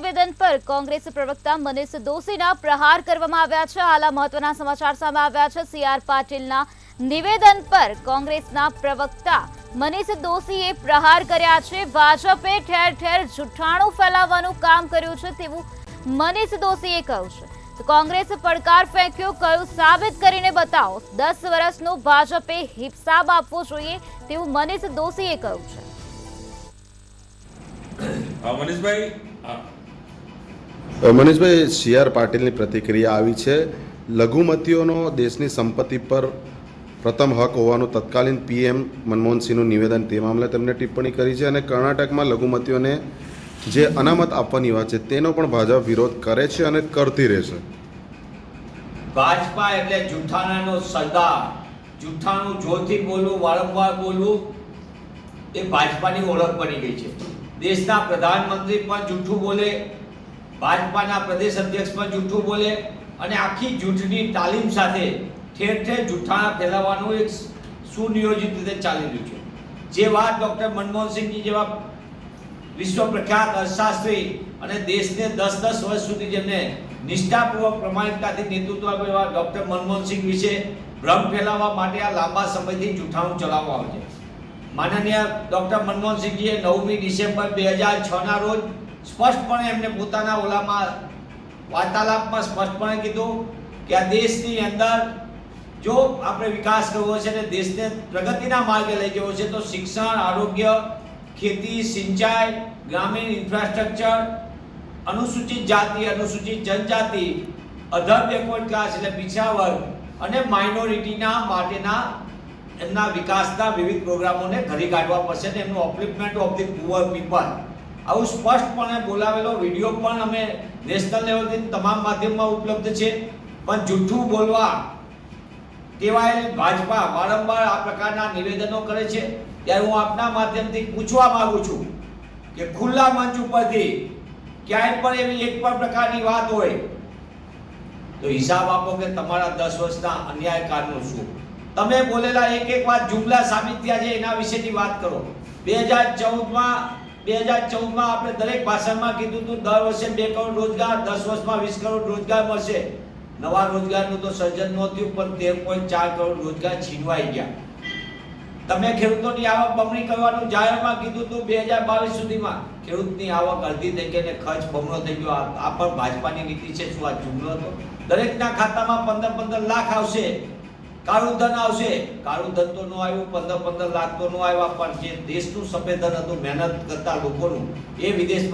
નિવેદન પર કોંગ્રેસ પ્રવક્તા મનીષ દોશીના પ્રહાર કરવામાં આવ્યા છે। હાલ મહત્વના સમાચાર સામે આવ્યા છે। સીઆર પાટીલના નિવેદન પર કોંગ્રેસના પ્રવક્તા મનીષ દોશીએ પ્રહાર કર્યા છે। ભાજપે ઠેર ઠેર જૂઠાણું ફેલાવવાનું કામ કર્યું છે તેવું મનીષ દોશીએ કહ્યું છે। તો કોંગ્રેસ પડકાર ફેંક્યો, કહ્યું સાબિત કરીને બતાવો। 10 વર્ષનો ભાજપે હિસાબ આપવો જોઈએ તેવું મનીષ દોશીએ કહ્યું છે। મનીષભાઈ, સીઆર પાટીલની પ્રતિક્રિયા આવી છે। લઘુમતીઓનો દેશની સંપત્તિ પર પ્રથમ હક હોવાનું તત્કાલીન પીએમ મનમોહન સિંહનું નિવેદન, તે મામલે તેમણે ટિપ્પણી કરી છે અને કર્ણાટકમાં લઘુમતીઓને જે અનામત આપવાની વાત છે તેનો પણ ભાજપ વિરોધ કરે છે અને કરતી રહેશે। ભાજપા એટલે જૂઠાણાનો સરદાર, જૂઠાણું જોરથી બોલવું, વારંવાર બોલવું એ ભાજપાની ઓળખ બની ગઈ છે। દેશના પ્રધાનમંત્રી પણ જૂઠું બોલે, ભાજપાના પ્રદેશ અધ્યક્ષ પણ જૂઠું બોલે અને આખી જૂઠની તાલીમ સાથે ઠેર ઠેર જૂઠાણા ફેલાવવાનું એક સુનિયોજિત રીતે ચાલી રહ્યું છે। જે વાત ડૉક્ટર મનમોહનસિંહજી જેવા વિશ્વ પ્રખ્યાત અર્થશાસ્ત્રી અને દેશને 10-10 વર્ષ સુધી જેમને નિષ્ઠાપૂર્વક પ્રમાણિકતાથી નેતૃત્વ આપ્યું એવા ડૉક્ટર મનમોહનસિંહ વિશે ભ્રમ ફેલાવવા માટે આ લાંબા સમયથી જૂઠાણું ચલાવવામાં આવે છે। માનનીય ડૉક્ટર મનમોહનસિંહજીએ 9મી ડિસેમ્બર 2006ના રોજ સ્પષ્ટપણે એમને પોતાના ઓલામાં વાર્તાલાપમાં સ્પષ્ટપણે કીધું કે આ દેશની અંદર જો આપણે વિકાસ કરવો છે અને દેશને પ્રગતિના માર્ગે લઈ જવો છે તો શિક્ષણ, આરોગ્ય, ખેતી, સિંચાઈ, ગ્રામીણ ઇન્ફ્રાસ્ટ્રક્ચર, અનુસૂચિત જાતિ, અનુસૂચિત જનજાતિ, અધર બેકવર્ડ ક્લાસ એટલે પીછડા વર્ગ અને માઇનોરિટીના માટેના એમના વિકાસના વિવિધ પ્રોગ્રામોને ઘડી કાઢવા પડશે અને એમનું અપલિફમેન્ટ ઓફ ધી પુઅર પીપલ આવું સ્પષ્ટપણે બોલાવેલો વિડીયો પણ અમે નેશનલ લેવલથી તમામ માધ્યમમાં ઉપલબ્ધ છે। પણ જૂઠું બોલવા ટેવાયેલી ભાજપા વારંવાર આ પ્રકારના નિવેદનો કરે છે ત્યારે હું આપના માધ્યમથી પૂછવા માંગુ છું કે ખુલ્લા મંચ ઉપરથી ક્યાંય પણ એવી એક પણ પ્રકારની વાત હોય તો હિસાબ આપો કે તમારા 10 વર્ષના અન્યાય કારણનું શું। તમે બોલેલા એક વાત જુમલા સાબિત થયા છે એના વિશેની વાત કરો। 2014માં આપણે દરેક ભાષણમાં કીધું હતું દર વર્ષે 2 કરોડ રોજગાર, 10 વર્ષમાં 20 કરોડ રોજગાર મળશે। નવા રોજગારનું તો સર્જન ન થયું પણ 13.4 કરોડ રોજગાર છીનવાઈ ગયા। તમે ખેડૂતોની આવક બમણી કરવાનું જાહેરમાં કીધું હતું 2022 સુધીમાં, ખેડૂતની આવક અડધી થઈ ગઈ અને ખર્ચ બમણો થઈ ગયો। આ પણ ભાજપાની નીતિ છે। શું આ જુમલો હતો? દરેકના ખાતામાં 15-15 લાખ આવશે, કાળું ધન આવશે। કાળું ધન તો ન આવ્યું, 15-15 લાખ તો ન આવ્યા, પણ જે દેશનું સફેદ ધન હતું મહેનત કરતા લોકોનું એ વિદેશમાં